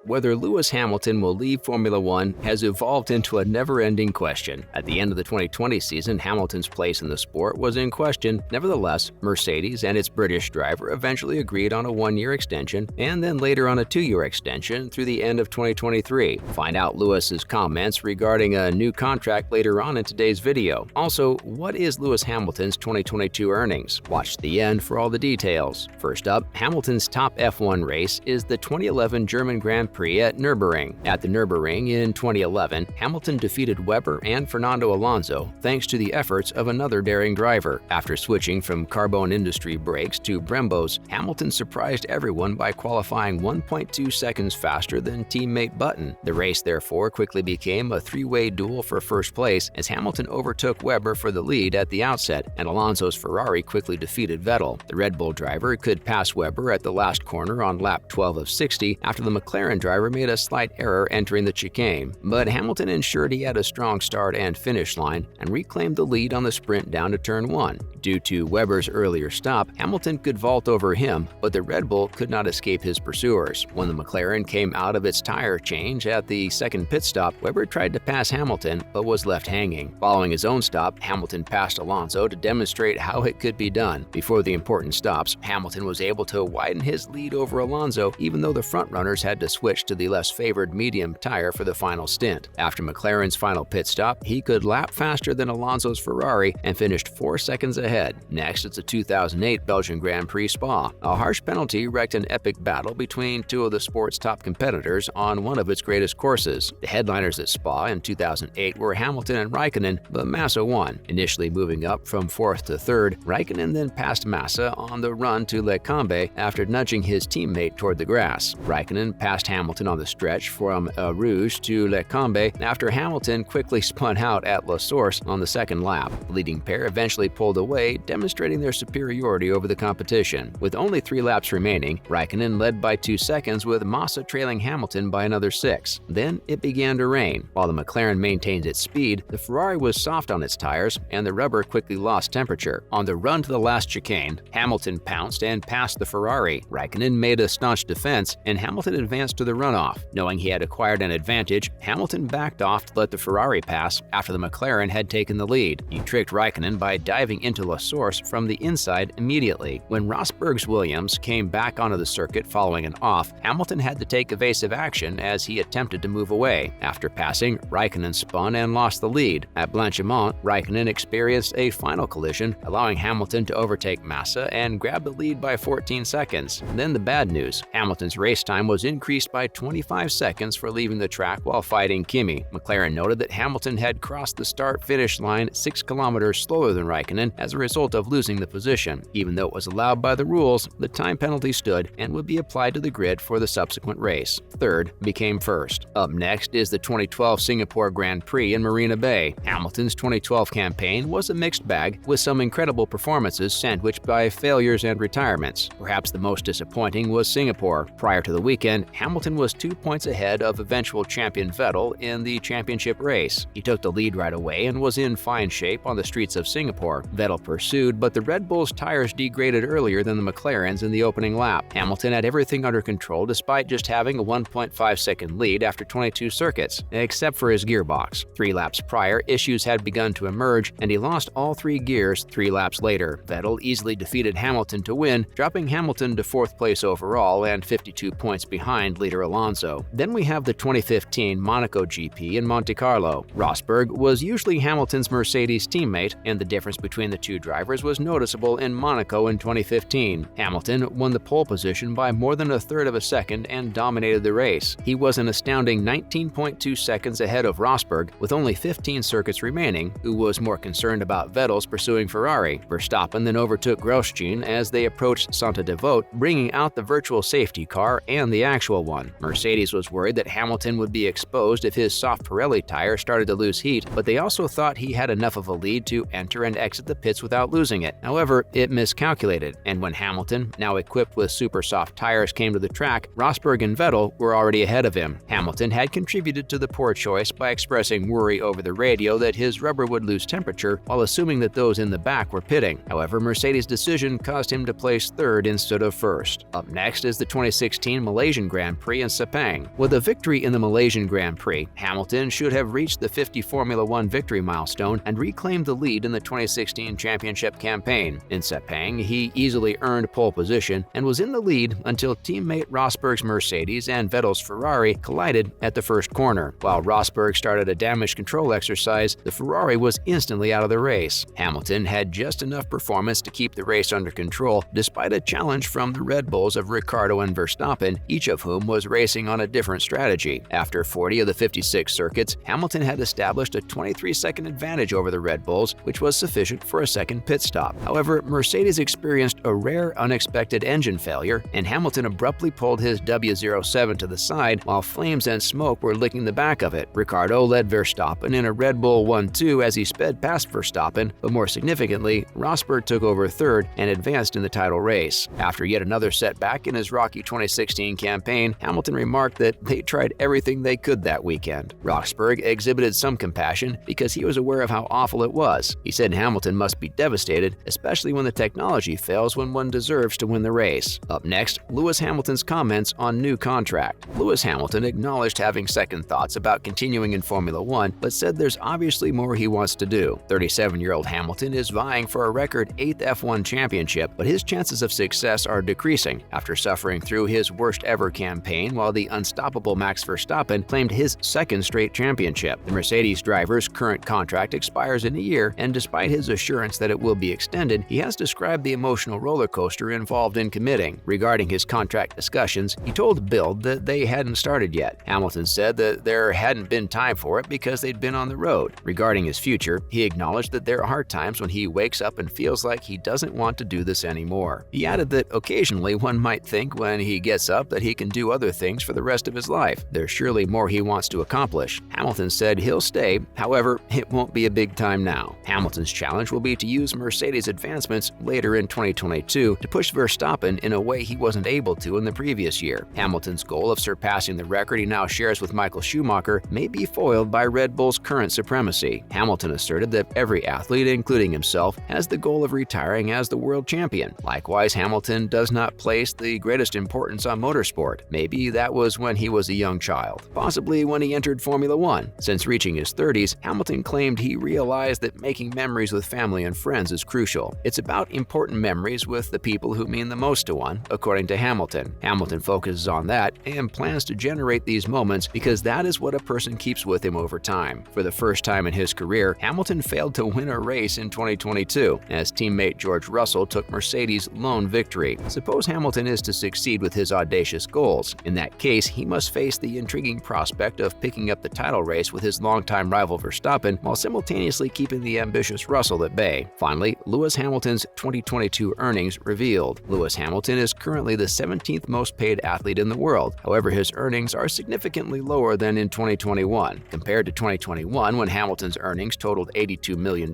Whether Lewis Hamilton will leave Formula One has evolved into a never-ending question. At the end of the 2020 season, Hamilton's place in the sport was in question. Nevertheless, Mercedes and its British driver eventually agreed on a one-year extension and then later on a two-year extension through the end of 2023. Find out Lewis's comments regarding a new contract later on in today's video. Also, what is Lewis Hamilton's 2022 earnings? Watch the end for all the details. First up, Hamilton's top F1 race is the 2011 German Grand Prix at Nürburgring. At the Nürburgring in 2011, Hamilton defeated Webber and Fernando Alonso thanks to the efforts of another daring driver. After switching from Carbon Industry brakes to Brembos, Hamilton surprised everyone by qualifying 1.2 seconds faster than teammate Button. The race therefore quickly became a three-way duel for first place as Hamilton overtook Webber for the lead at the outset, and Alonso's Ferrari quickly defeated Vettel. The Red Bull driver could pass Webber at the last corner on lap 12 of 60 after the McLaren driver made a slight error entering the chicane, but Hamilton ensured he had a strong start and finish line and reclaimed the lead on the sprint down to turn 1. Due to Webber's earlier stop, Hamilton could vault over him, but the Red Bull could not escape his pursuers. When the McLaren came out of its tire change at the second pit stop, Webber tried to pass Hamilton but was left hanging. Following his own stop, Hamilton passed Alonso to demonstrate how it could be done. Before the important stops, Hamilton was able to widen his lead over Alonso, even though the frontrunners had to switch to the less favored medium tire for the final stint. After McLaren's final pit stop, he could lap faster than Alonso's Ferrari and finished 4 seconds ahead. Next, it's the 2008 Belgian Grand Prix Spa. A harsh penalty wrecked an epic battle between two of the sport's top competitors on one of its greatest courses. The headliners at Spa in 2008 were Hamilton and Raikkonen, but Massa won. Initially moving up from 4th to 3rd, Raikkonen then passed Massa on the run to Les Combes after nudging his teammate toward the grass. Raikkonen passed Hamilton on the stretch from Eau Rouge to Les Combes after Hamilton quickly spun out at La Source on the second lap. The leading pair eventually pulled away, demonstrating their superiority over the competition. With only 3 laps remaining, Raikkonen led by 2 seconds with Massa trailing Hamilton by another 6. Then it began to rain. While the McLaren maintained its speed, the Ferrari was soft on its tires and the rubber quickly lost temperature. On the run to the last chicane, Hamilton pounced and passed the Ferrari. Raikkonen made a staunch defense and Hamilton advanced to the runoff. Knowing he had acquired an advantage, Hamilton backed off to let the Ferrari pass after the McLaren had taken the lead. He tricked Raikkonen by diving into La Source from the inside immediately. When Rosberg's Williams came back onto the circuit following an off, Hamilton had to take evasive action as he attempted to move away. After passing, Raikkonen spun and lost the lead. At Blanchimont, Raikkonen experienced a final collision, allowing Hamilton to overtake Massa and grab the lead by 14 seconds. Then the bad news. Hamilton's race time was increased by 25 seconds for leaving the track while fighting Kimi. McLaren noted that Hamilton had crossed the start-finish line 6 kilometers slower than Raikkonen as a result of losing the position. Even though it was allowed by the rules, the time penalty stood and would be applied to the grid for the subsequent race. Third became first. Up next is the 2012 Singapore Grand Prix in Marina Bay. Hamilton's 2012 campaign was a mixed bag, with some incredible performances sandwiched by failures and retirements. Perhaps the most disappointing was Singapore. Prior to the weekend, Hamilton was 2 points ahead of eventual champion Vettel in the championship race. He took the lead right away and was in fine shape on the streets of Singapore. Vettel pursued, but the Red Bull's tires degraded earlier than the McLaren's in the opening lap. Hamilton had everything under control despite just having a 1.5-second lead after 22 circuits, except for his gearbox. 3 laps prior, issues had begun to emerge, and he lost all 3 gears 3 laps later. Vettel easily defeated Hamilton to win, dropping Hamilton to 4th place overall and 52 points behind leader Alonso. Then we have the 2015 Monaco GP in Monte Carlo. Rosberg was usually Hamilton's Mercedes teammate, and the difference between the two drivers was noticeable in Monaco in 2015. Hamilton won the pole position by more than 1/3 of a second and dominated the race. He was an astounding 19.2 seconds ahead of Rosberg, with only 15 circuits remaining, who was more concerned about Vettel's pursuing Ferrari. Verstappen then overtook Grosjean as they approached Santa Devote, bringing out the virtual safety car and the actual one. Mercedes was worried that Hamilton would be exposed if his soft Pirelli tire started to lose heat, but they also thought he had enough of a lead to enter and exit the pits without losing it. However, it miscalculated, and when Hamilton, now equipped with super soft tires, came to the track, Rosberg and Vettel were already ahead of him. Hamilton had contributed to the poor choice by expressing worry over the radio that his rubber would lose temperature while assuming that those in the back were pitting. However, Mercedes' decision caused him to place 3rd instead of 1st. Up next is the 2016 Malaysian Grand Prix Ferrari in Sepang. With a victory in the Malaysian Grand Prix, Hamilton should have reached the 50 Formula One victory milestone and reclaimed the lead in the 2016 championship campaign. In Sepang, he easily earned pole position and was in the lead until teammate Rosberg's Mercedes and Vettel's Ferrari collided at the first corner. While Rosberg started a damage control exercise, the Ferrari was instantly out of the race. Hamilton had just enough performance to keep the race under control despite a challenge from the Red Bulls of Ricciardo and Verstappen, each of whom was racing on a different strategy. After 40 of the 56 circuits, Hamilton had established a 23-second advantage over the Red Bulls, which was sufficient for a second pit stop. However, Mercedes experienced a rare unexpected engine failure, and Hamilton abruptly pulled his W07 to the side while flames and smoke were licking the back of it. Ricciardo led Verstappen in a Red Bull 1-2 as he sped past Verstappen, but more significantly, Rosberg took over third and advanced in the title race. After yet another setback in his rocky 2016 campaign, Hamilton remarked that they tried everything they could that weekend. Rosberg exhibited some compassion because he was aware of how awful it was. He said Hamilton must be devastated, especially when the technology fails when one deserves to win the race. Up next, Lewis Hamilton's comments on new contract. Lewis Hamilton acknowledged having second thoughts about continuing in Formula One, but said there's obviously more he wants to do. 37-year-old Hamilton is vying for a record 8th F1 championship, but his chances of success are decreasing after suffering through his worst-ever campaign while the unstoppable Max Verstappen claimed his second straight championship. The Mercedes driver's current contract expires in a year, and despite his assurance that it will be extended, he has described the emotional roller coaster involved in committing. Regarding his contract discussions, he told Bild that they hadn't started yet. Hamilton said that there hadn't been time for it because they'd been on the road. Regarding his future, he acknowledged that there are times when he wakes up and feels like he doesn't want to do this anymore. He added that occasionally one might think when he gets up that he can do other things for the rest of his life. There's surely more he wants to accomplish. Hamilton said he'll stay, however, it won't be a big time now. Hamilton's challenge will be to use Mercedes' advancements later in 2022 to push Verstappen in a way he wasn't able to in the previous year. Hamilton's goal of surpassing the record he now shares with Michael Schumacher may be foiled by Red Bull's current supremacy. Hamilton asserted that every athlete, including himself, has the goal of retiring as the world champion. Likewise, Hamilton does not place the greatest importance on motorsport. Maybe that was when he was a young child, possibly when he entered Formula One. Since reaching his 30s, Hamilton claimed he realized that making memories with family and friends is crucial. It's about important memories with the people who mean the most to one, according to Hamilton. Hamilton focuses on that and plans to generate these moments because that is what a person keeps with him over time. For the first time in his career, Hamilton failed to win a race in 2022, as teammate George Russell took Mercedes' lone victory. Suppose Hamilton is to succeed with his audacious goals. In that case, he must face the intriguing prospect of picking up the title race with his longtime rival Verstappen while simultaneously keeping the ambitious Russell at bay. Finally, Lewis Hamilton's 2022 earnings revealed. Lewis Hamilton is currently the 17th most paid athlete in the world. However, his earnings are significantly lower than in 2021. Compared to 2021, when Hamilton's earnings totaled $82 million,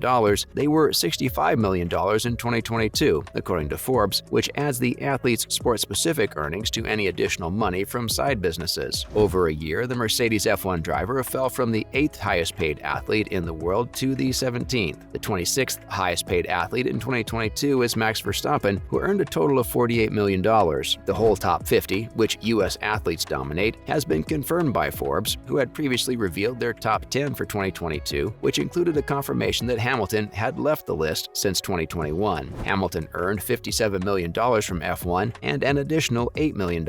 they were $65 million in 2022, according to Forbes, which adds the athlete's sport-specific earnings to any additional money from side businesses. Over a year, the Mercedes F1 driver fell from the 8th highest-paid athlete in the world to the 17th. The 26th highest-paid athlete in 2022 is Max Verstappen, who earned a total of $48 million. The whole top 50, which U.S. athletes dominate, has been confirmed by Forbes, who had previously revealed their top 10 for 2022, which included a confirmation that Hamilton had left the list since 2021. Hamilton earned $57 million from F1 and an additional $8 million.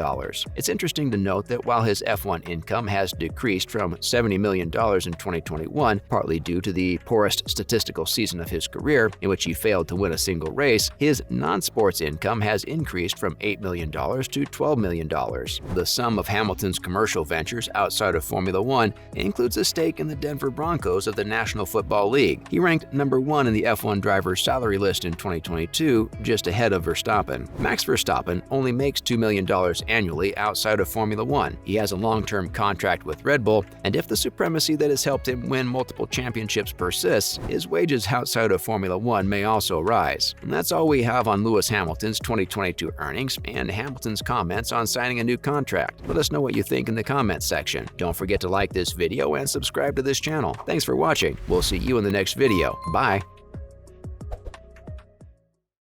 It's interesting to note that while his F1 income has decreased from $70 million in 2021, partly due to the poorest statistical season of his career, in which he failed to win a single race, his non-sports income has increased from $8 million to $12 million. The sum of Hamilton's commercial ventures outside of Formula One includes a stake in the Denver Broncos of the National Football League. He ranked number 1 in the F1 driver's salary list in 2022, just ahead of Verstappen. Max Verstappen only makes $2 million annually outside of Formula One. He has a long-term contract with Red Bull, and if the supremacy that has helped him win multiple championships persists, his wages outside of Formula One may also rise. And that's all we have on Lewis Hamilton's 2022 earnings and Hamilton's comments on signing a new contract. Let us know what you think in the comments section. Don't forget to like this video and subscribe to this channel. Thanks for watching. We'll see you in the next video. Bye.